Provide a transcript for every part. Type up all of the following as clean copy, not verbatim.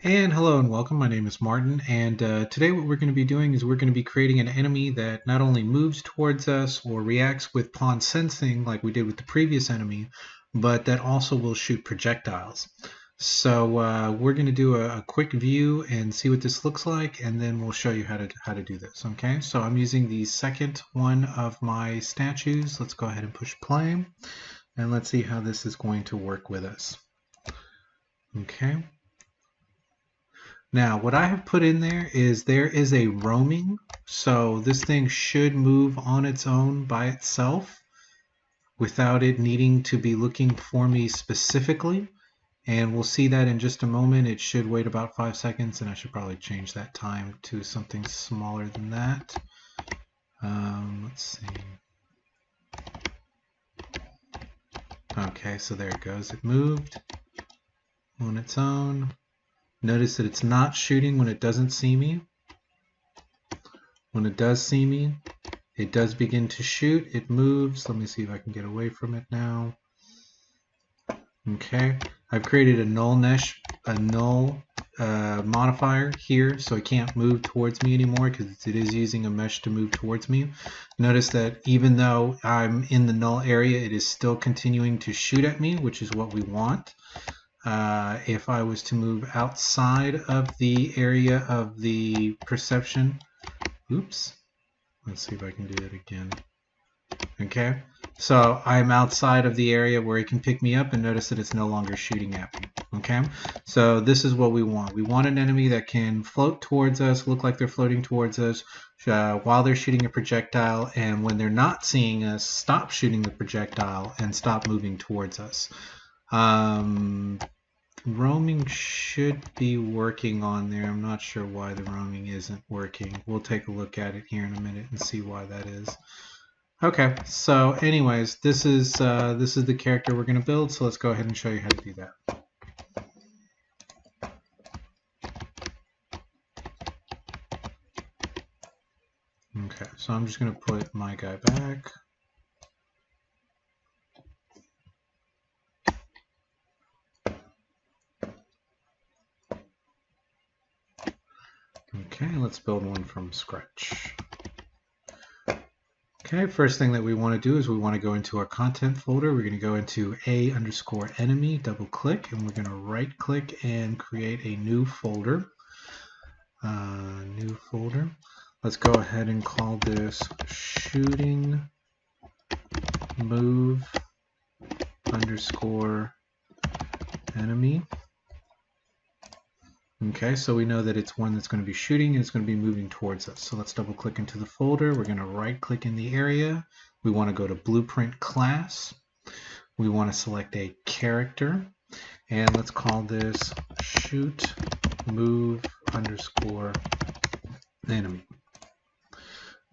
And hello and welcome. My name is Martin, and today what we're going to be doing is we're going to be creating an enemy that not only moves towards us or reacts with pawn sensing like we did with the previous enemy, but that also will shoot projectiles. So we're going to do a quick view and see what this looks like, and then we'll show you how to do this. Okay, so I'm using the second one of my statues. Let's go ahead and push play, and let's see how this is going to work with us. Okay. Now, what I have put in there is a roaming, so this thing should move on its own by itself without it needing to be looking for me specifically. And we'll see that in just a moment. It should wait about 5 seconds, and I should probably change that time to something smaller than that. Let's see. Okay, so there it goes. It moved on its own. Notice that it's not shooting when it doesn't see me. When it does see me, it does begin to shoot. It moves. Let me see if I can get away from it now. Okay, I've created a null modifier here, so it can't move towards me anymore because it is using a mesh to move towards me. Notice that even though I'm in the null area, it is still continuing to shoot at me, which is what we want. If I was to move outside of the area of the perception, oops, let's see if I can do that again. Okay, so I'm outside of the area where it can pick me up, and notice that it's no longer shooting at me. Okay, so this is what we want. We want an enemy that can float towards us, look like they're floating towards us while they're shooting a projectile, and when they're not seeing us, stop shooting the projectile and stop moving towards us. Roaming should be working on there. I'm not sure why the roaming isn't working. We'll take a look at it here in a minute and see why that is. Okay, so anyways, this is the character we're going to build, so let's go ahead and show you how to do that. Okay, so I'm just going to put my guy back. Okay, let's build one from scratch. Okay, first thing that we want to do is we want to go into our content folder. We're going to go into A_enemy, double click, and we're going to right click and create a new folder. Let's go ahead and call this shooting move _enemy. Okay, so we know that it's one that's going to be shooting and it's going to be moving towards us. So let's double click into the folder. We're going to right click in the area. We want to go to blueprint class. We want to select a character, and let's call this shoot move _enemy.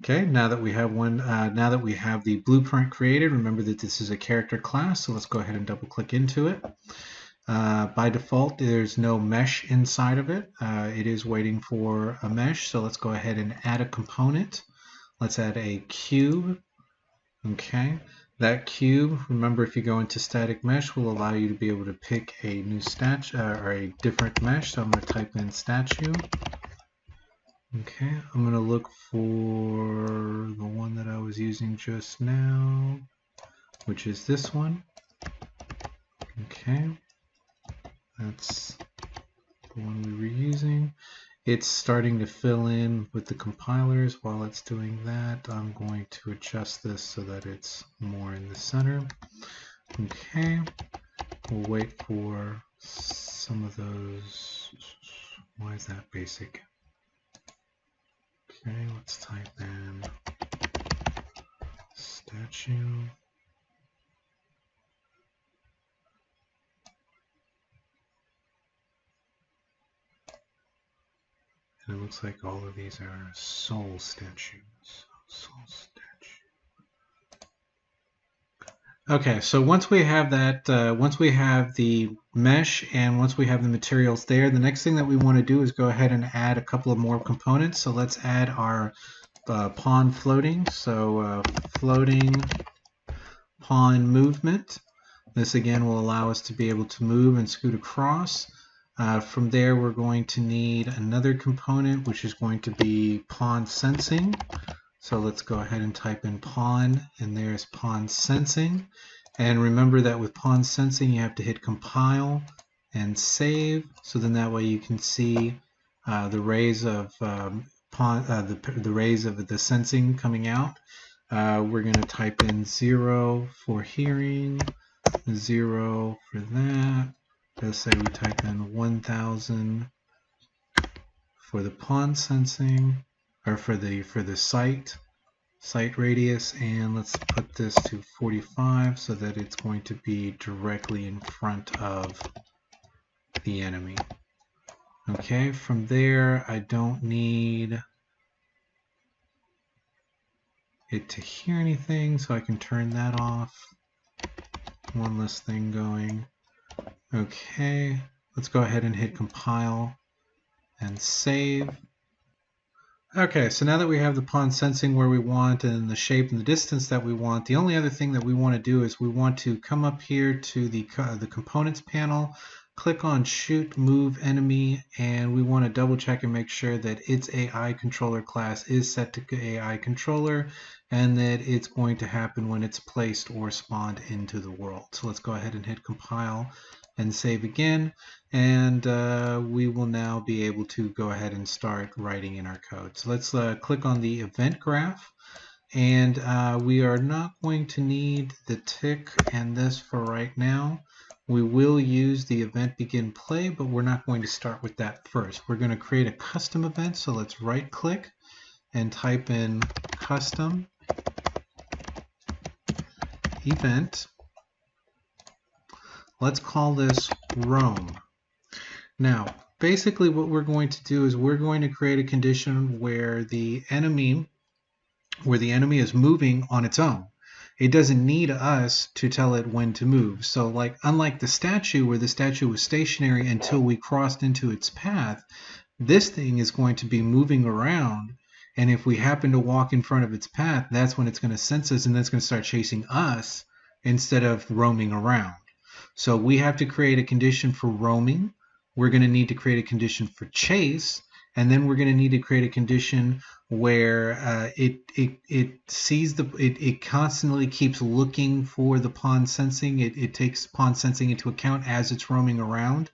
Okay, now that we have now that we have the blueprint created, remember that this is a character class, so let's go ahead and double click into it. By default, there's no mesh inside of it. It is waiting for a mesh, so let's go ahead and add a component. Let's add a cube. Okay, that cube, remember, if you go into static mesh, will allow you to be able to pick a new statue or a different mesh. So I'm going to type in statue. Okay, I'm going to look for the one that I was using just now, which is this one. Okay. That's the one we were using. It's starting to fill in with the compilers. While it's doing that, I'm going to adjust this so that it's more in the center. Okay, we'll wait for some of those. Why is that basic? Okay, let's type in statue. And it looks like all of these are soul statues. Soul statue. Okay, so once we have that, once we have the mesh and once we have the materials there, the next thing that we want to do is go ahead and add a couple of more components. So let's add our pawn floating. So floating pawn movement. This again will allow us to be able to move and scoot across. From there, we're going to need another component, which is going to be pawn sensing. So let's go ahead and type in pawn, and there's pawn sensing. And remember that with pawn sensing, you have to hit compile and save. So then that way you can see the rays of the rays of the sensing coming out. We're going to type in 0 for hearing, 0 for that. Let's say we type in 1000 for the pawn sensing, or for the sight radius, and let's put this to 45 so that it's going to be directly in front of the enemy. Okay, from there I don't need it to hear anything, so I can turn that off. One less thing going. Okay, let's go ahead and hit compile and save. Okay, so now that we have the pawn sensing where we want and the shape and the distance that we want, the only other thing that we want to do is we want to come up here to the components panel, click on shoot move enemy, and we want to double check and make sure that its AI controller class is set to AI controller and that it's going to happen when it's placed or spawned into the world. So let's go ahead and hit compile and save again, and we will now be able to go ahead and start writing in our code. So let's click on the event graph, and we are not going to need the tick and this for right now. We will use the event begin play, but we're not going to start with that first. We're going to create a custom event, so let's right click and type in custom event. Let's call this roam. Now, basically what we're going to do is we're going to create a condition where the enemy is moving on its own. It doesn't need us to tell it when to move. So unlike the statue, where the statue was stationary until we crossed into its path, this thing is going to be moving around, and if we happen to walk in front of its path, that's when it's going to sense us, and then it's going to start chasing us instead of roaming around. So we have to create a condition for roaming. We're going to need to create a condition for chase, and then we're going to need to create a condition where it constantly keeps looking for the pawn sensing. It takes pawn sensing into account as it's roaming around,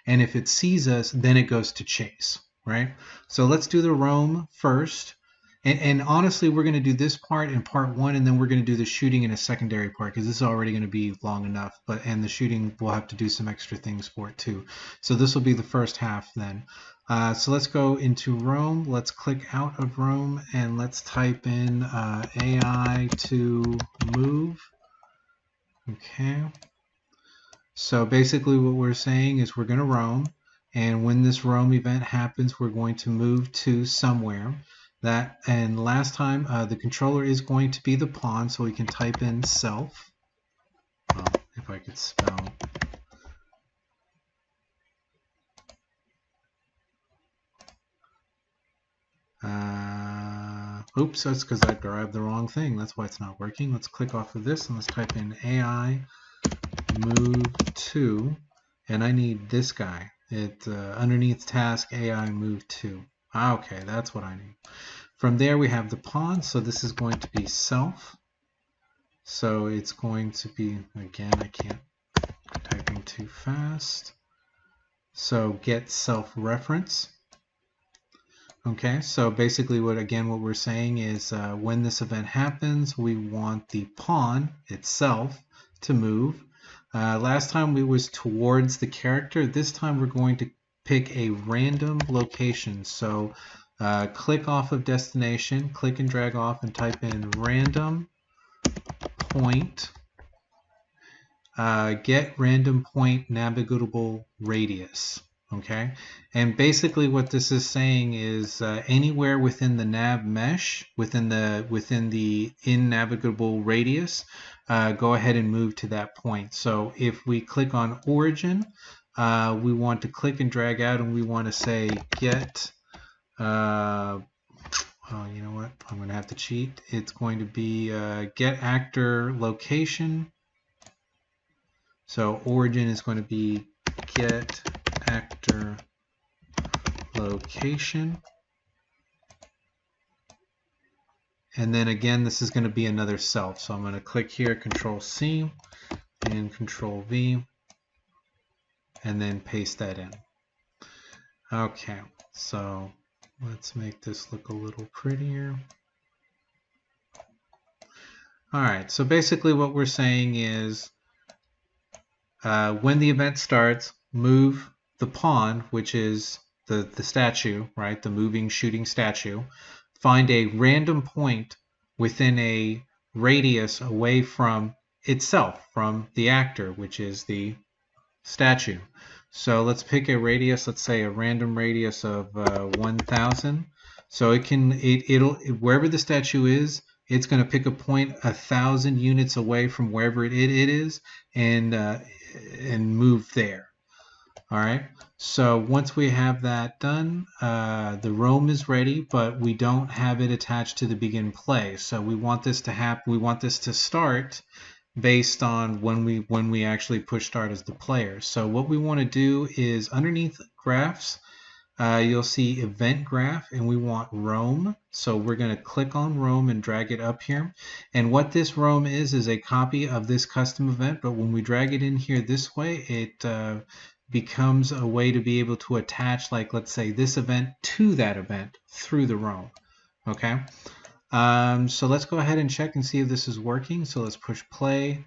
and if it sees us, then it goes to chase, right? So let's do the roam first. And honestly, we're going to do this part in part 1, and then we're going to do the shooting in a secondary part, because this is already going to be long enough. And the shooting, we'll have to do some extra things for it too. So this will be the first half then. So let's go into roam. Let's click out of roam, and let's type in AI to move. Okay. So basically what we're saying is we're going to roam, and when this roam event happens, we're going to move to somewhere. And last time, the controller is going to be the pawn, so we can type in self. Well, if I could spell. Oops, that's because I grabbed the wrong thing. That's why it's not working. Let's click off of this, and let's type in AI move to, and I need this guy. Underneath task AI move to. Okay, that's what I need. From there we have the pawn, so this is going to be self. So it's going to be, again, I can't typing too fast. So get self reference. Okay, so basically what we're saying is when this event happens, we want the pawn itself to move. Last time we was towards the character. This time we're going to pick a random location. So click off of destination, click and drag off, and type in random point, get random point navigable radius. Okay, and basically what this is saying is anywhere within the nav mesh, within the in navigable radius, go ahead and move to that point. So if we click on origin, we want to click and drag out, and we want to say get oh, you know what, I'm going to have to cheat. It's going to be get actor location. So origin is going to be get actor location. And then again, this is going to be another self. So I'm going to click here, Control C and Control V, and then paste that in. Okay, so let's make this look a little prettier. All right, so basically what we're saying is when the event starts, move the pawn, which is the statue, right? The moving, shooting statue. Find a random point within a radius away from itself, from the actor, which is the statue. So let's pick a radius, let's say a random radius of 1,000. So it'll wherever the statue is, it's going to pick a point 1,000 units away from wherever it is, and move there. All right. So once we have that done, the Roam is ready, but we don't have it attached to the begin play. So we want this to happen. We want this to start based on when we actually push start as the player. So what we want to do is underneath graphs, you'll see event graph, and we want Roam. So we're going to click on Roam and drag it up here. And what this Roam is a copy of this custom event, but when we drag it in here this way, it becomes a way to be able to attach, like, let's say, this event to that event through the Roam. Okay. So let's go ahead and check and see if this is working. So let's push play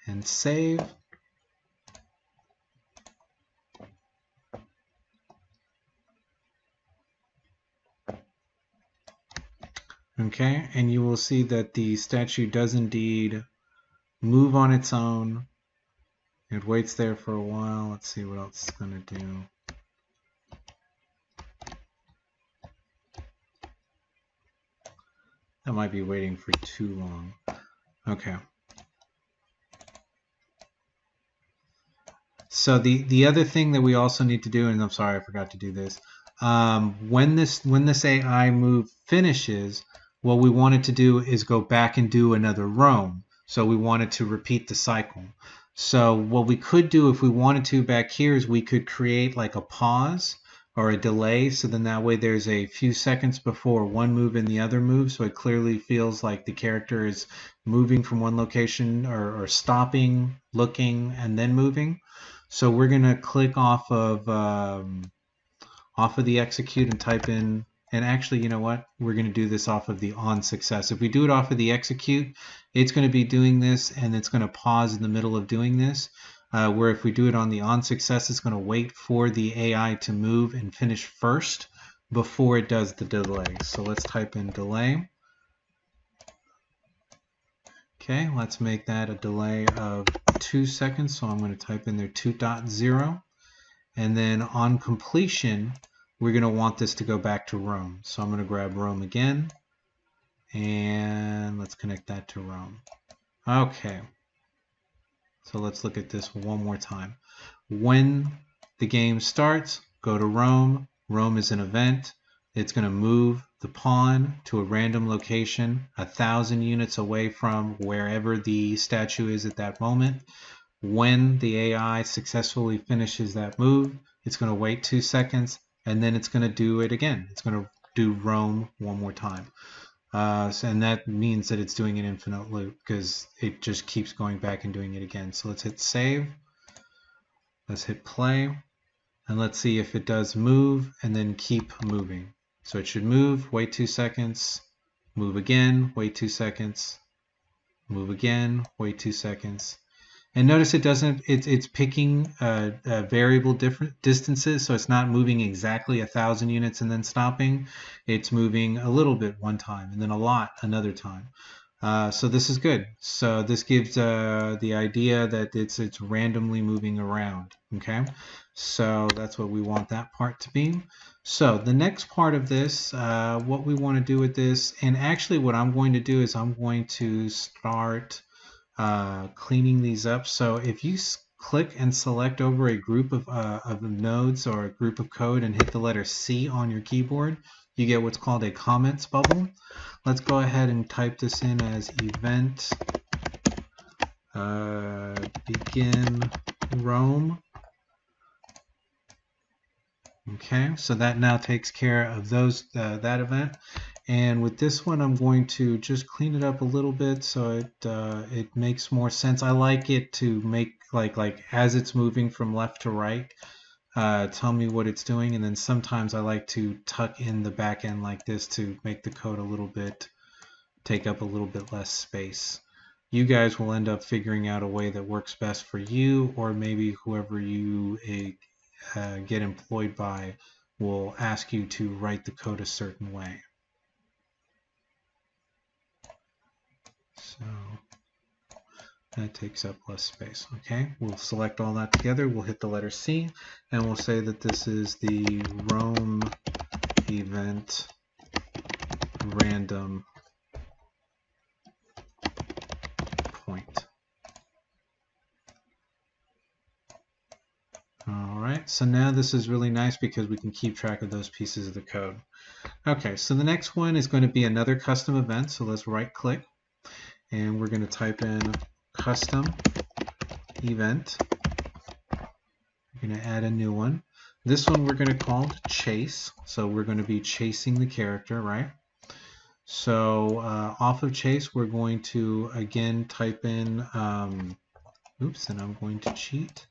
and save. Okay, and you will see that the statue does indeed move on its own. It waits there for a while. Let's see what else it's going to do. That might be waiting for too long. Okay. So the other thing that we also need to do, and I'm sorry I forgot to do this, when this AI move finishes, what we wanted to do is go back and do another Roam. So we wanted to repeat the cycle. So what we could do if we wanted to back here is we could create like a pause or a delay, so then that way there's a few seconds before one move and the other move, so it clearly feels like the character is moving from one location, or stopping, looking, and then moving. So we're going to click off of the execute and type in, and actually, you know what? We're going to do this off of the on success. If we do it off of the execute, it's going to be doing this, and it's going to pause in the middle of doing this. Where if we do it on the on success, it's going to wait for the AI to move and finish first before it does the delay. So let's type in delay. Okay, let's make that a delay of 2 seconds. So I'm going to type in there 2.0. And then on completion, we're going to want this to go back to Roam. So I'm going to grab Roam again, and let's connect that to Roam. Okay. So let's look at this one more time. When the game starts, go to Roam. Roam is an event. It's going to move the pawn to a random location 1,000 units away from wherever the statue is at that moment. When the AI successfully finishes that move, it's going to wait 2 seconds, and then it's going to do it again. It's going to do Roam one more time. And that means that it's doing an infinite loop because it just keeps going back and doing it again. So let's hit save. Let's hit play. And let's see if it does move and then keep moving. So it should move, wait 2 seconds, move again, wait 2 seconds, move again, wait 2 seconds. And notice it doesn't, it's picking variable different distances, so it's not moving exactly 1,000 units and then stopping. It's moving a little bit one time and then a lot another time. So this is good. So this gives the idea that it's randomly moving around. Okay, so that's what we want that part to be. So the next part of this, what we want to do with this, and actually what I'm going to do is I'm going to start cleaning these up. So if you click and select over a group of nodes or a group of code and hit the letter C on your keyboard, you get what's called a comments bubble. Let's go ahead and type this in as event begin Roam. Okay, so that now takes care of that event. And with this one, I'm going to just clean it up a little bit so it makes more sense. I like it to make like as it's moving from left to right, tell me what it's doing, and then sometimes I like to tuck in the back end like this to make the code a little bit, take up a little bit less space. You guys will end up figuring out a way that works best for you, or maybe whoever you get employed by will ask you to write the code a certain way. So that takes up less space. Okay, we'll select all that together. We'll hit the letter C, and we'll say that this is the Roam event random point. All right, so now this is really nice because we can keep track of those pieces of the code. Okay, so the next one is going to be another custom event. So let's right click, and we're going to type in custom event. We're going to add a new one. This one we're going to call chase. So we're going to be chasing the character, right? So off of chase, we're going to again type in, oops, and I'm going to cheat.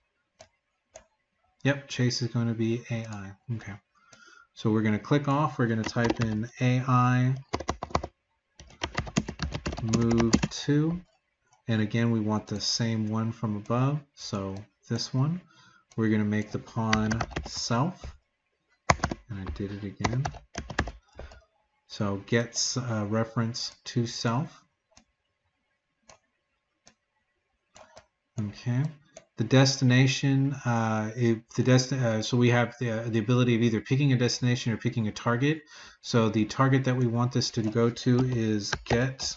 Yep, chase is going to be AI. Okay. So we're going to click off. We're going to type in AI move to. And again, we want the same one from above. So this one, we're going to make the pawn self. And I did it again. So gets reference to self. Okay. The destination, so we have the ability of either picking a destination or picking a target. So the target that we want this to go to is get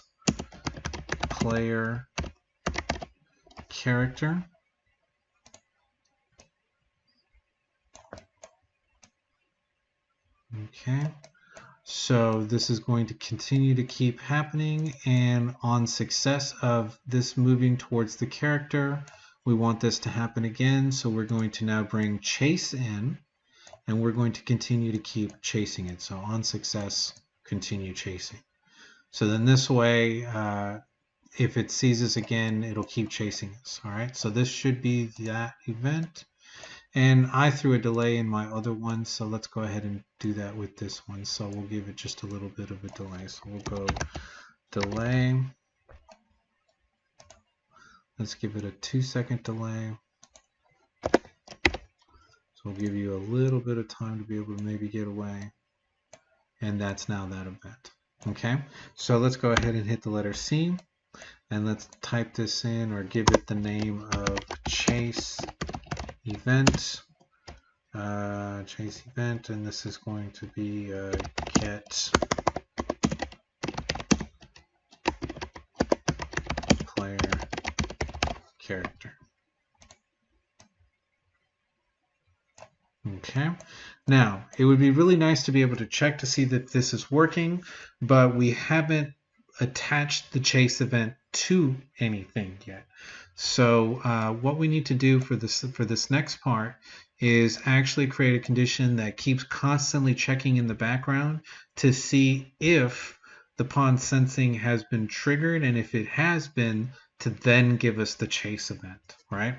player character. Okay, so this is going to continue to keep happening, and on success of this moving towards the character, we want this to happen again. So we're going to now bring chase in, and we're going to continue to keep chasing it. So on success, continue chasing. So then this way, if it sees us again, it'll keep chasing us. All right, so this should be that event. And I threw a delay in my other one, so let's go ahead and do that with this one. So we'll give it just a little bit of a delay. So we'll go delay. Let's give it a 2-second delay. So we'll give you a little bit of time to be able to maybe get away. And that's now that event. Okay, so let's go ahead and hit the letter C. And let's type this in or give it the name of chase event. Chase event, and this is going to be get player character. Okay, now it would be really nice to be able to check to see that this is working, but we haven't attached the chase event to anything yet. So what we need to do for this next part is actually create a condition that keeps constantly checking in the background to see if the pawn sensing has been triggered, and if it has been, to then give us the chase event, right?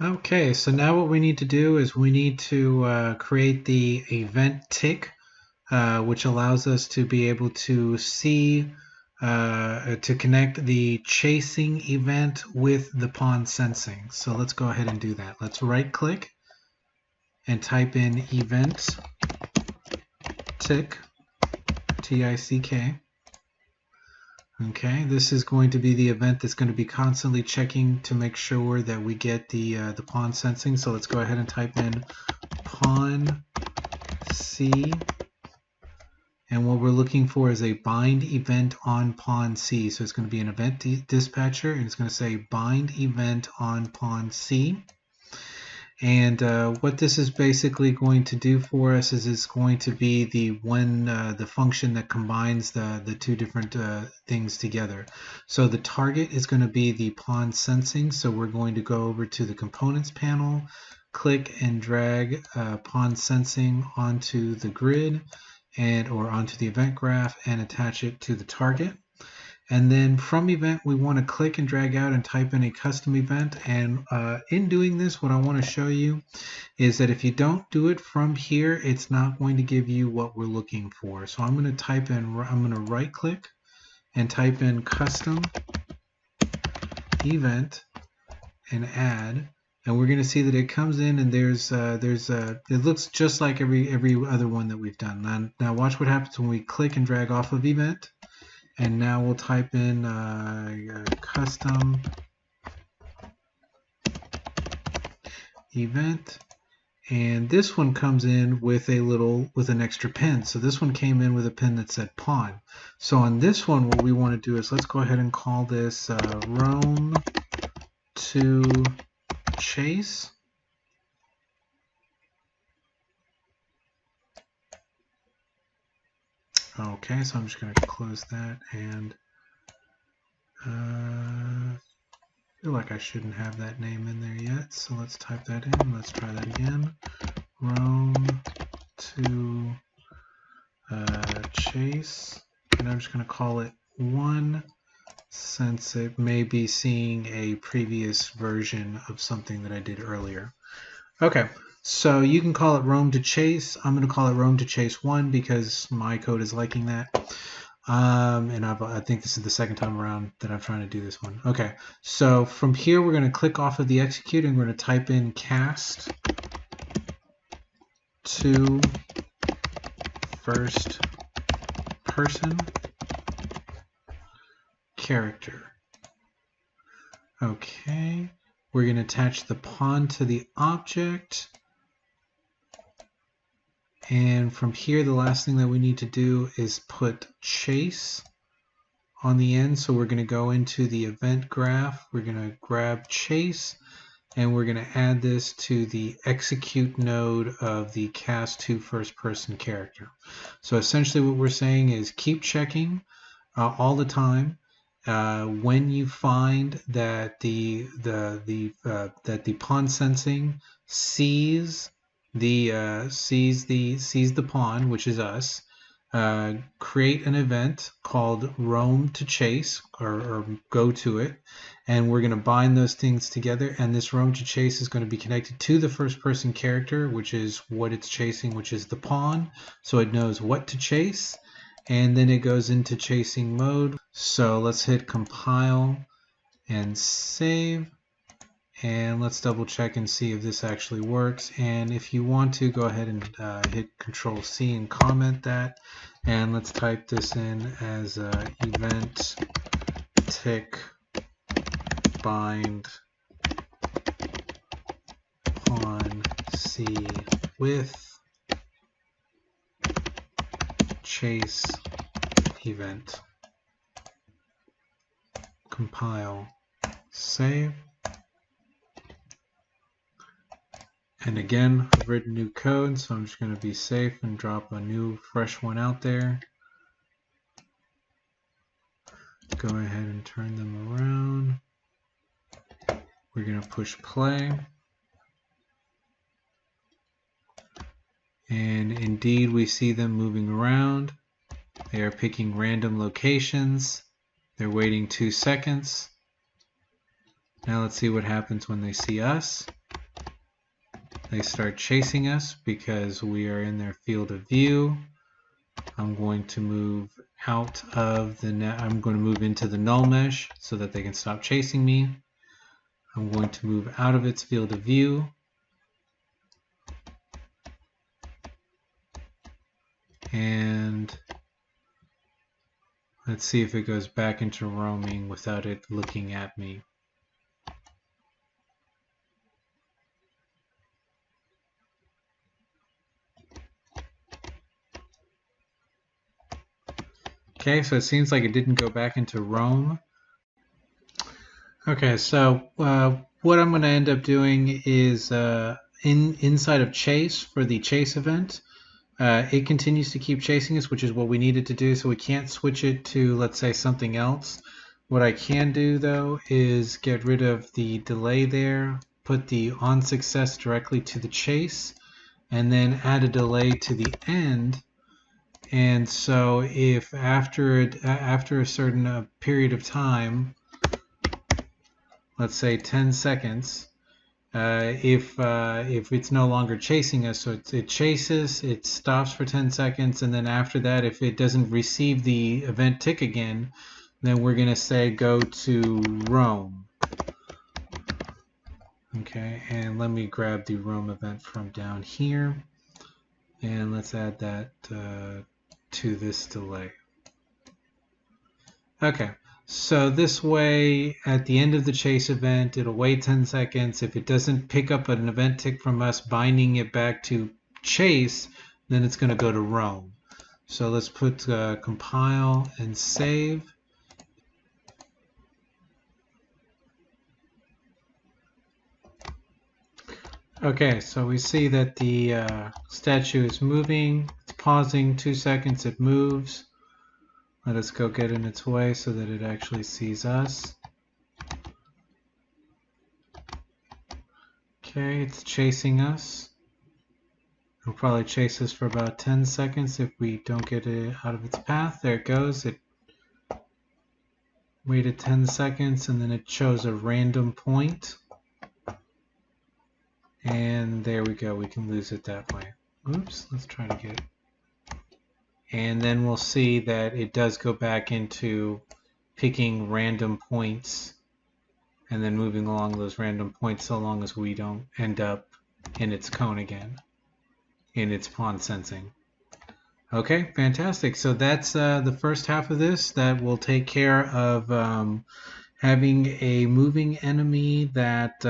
Okay, so now what we need to do is we need to create the event tick, which allows us to be able to see, to connect the chasing event with the pawn sensing. So let's go ahead and do that. Let's right click and type in event tick, T-I-C-K. Okay, this is going to be the event that's going to be constantly checking to make sure that we get the pawn sensing. So let's go ahead and type in pawn C. And what we're looking for is a bind event on pawn C. So it's going to be an event dispatcher, and it's going to say bind event on pawn C. And what this is basically going to do for us is it's going to be the function that combines the two different things together. So the target is going to be the pawn sensing. So we're going to go over to the components panel, click and drag pawn sensing onto the grid or onto the event graph and attach it to the target. And then from event, we want to click and drag out and type in a custom event. And in doing this, what I want to show you is that if you don't do it from here, it's not going to give you what we're looking for. So I'm going to right click and type in custom event and add. And we're going to see that it comes in and it looks just like every other one that we've done. Now watch what happens when we click and drag off of event. And now we'll type in custom event, and this one comes in with an extra pin. So this one came in with a pin that said pawn. So on this one, what we want to do is let's go ahead and call this roam to chase. Okay, so I'm just going to close that, and I feel like I shouldn't have that name in there yet, so let's type that in. Let's try that again. Roam to chase, and I'm just going to call it 1 since it may be seeing a previous version of something that I did earlier. Okay. So you can call it roam to chase. I'm going to call it roam to chase 1 because my code is liking that. And I think this is the second time around that I'm trying to do this one. Okay, so from here we're going to click off of the execute and we're going to type in cast to first person character. Okay, we're going to attach the pawn to the object. And from here, the last thing that we need to do is put chase on the end. So we're going to go into the event graph. We're going to grab chase, and we're going to add this to the execute node of the cast to first person character. So essentially what we're saying is keep checking all the time. When you find that the pawn sensing sees the pawn, which is us, create an event called roam to chase or go to it, and we're going to bind those things together, and this roam to chase is going to be connected to the first person character, which is what it's chasing, which is the pawn, so it knows what to chase, and then it goes into chasing mode. So let's hit compile and save. And let's double check and see if this actually works. And if you want to, go ahead and hit Control C and comment that. And let's type this in as event tick bind pawn C with chase event. Compile, save. And again, I've written new code, so I'm just going to be safe and drop a new fresh one out there. Go ahead and turn them around. We're going to push play. And indeed, we see them moving around. They are picking random locations. They're waiting 2 seconds. Now let's see what happens when they see us. They start chasing us because we are in their field of view. I'm going to move out of the net. I'm going to move into the null mesh so that they can stop chasing me. I'm going to move out of its field of view. And let's see if it goes back into roaming without it looking at me. Okay, so it seems like it didn't go back into roam. Okay, so what I'm going to end up doing is inside of chase for the chase event, it continues to keep chasing us, which is what we needed to do, so we can't switch it to, let's say, something else. What I can do, though, is get rid of the delay there, put the on success directly to the chase and then add a delay to the end. And so if after a certain period of time, let's say 10 seconds, if it's no longer chasing us, so it chases, it stops for 10 seconds, and then after that, if it doesn't receive the event tick again, then we're going to say go to roam. Okay, and let me grab the roam event from down here, and let's add that to this delay. Okay, so this way at the end of the chase event, it'll wait 10 seconds. If it doesn't pick up an event tick from us binding it back to chase, then it's going to go to roam. So let's put compile and save. Okay, so we see that the statue is moving. It's pausing 2 seconds, it moves. Let us go get in its way so that it actually sees us. Okay, it's chasing us. It'll probably chase us for about 10 seconds if we don't get it out of its path. There it goes. It waited 10 seconds and then it chose a random point. And there we go. We can lose it that way. Oops, let's try to get it. And then we'll see that it does go back into picking random points and then moving along those random points so long as we don't end up in its cone again, in its pawn sensing. Okay, fantastic. So that's the first half of this. That will take care of having a moving enemy that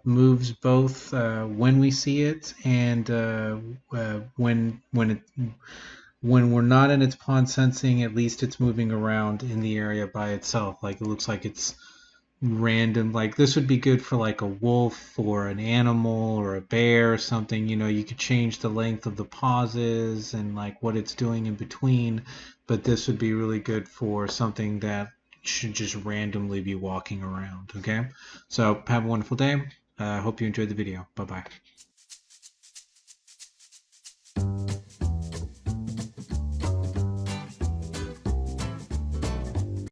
moves both when we see it and when we're not in its pawn sensing, at least it's moving around in the area by itself. Like it looks like it's random. Like this would be good for like a wolf or an animal or a bear or something. You know, you could change the length of the pauses and like what it's doing in between. But this would be really good for something that should just randomly be walking around. Okay, so have a wonderful day. Hope you enjoyed the video. Bye bye.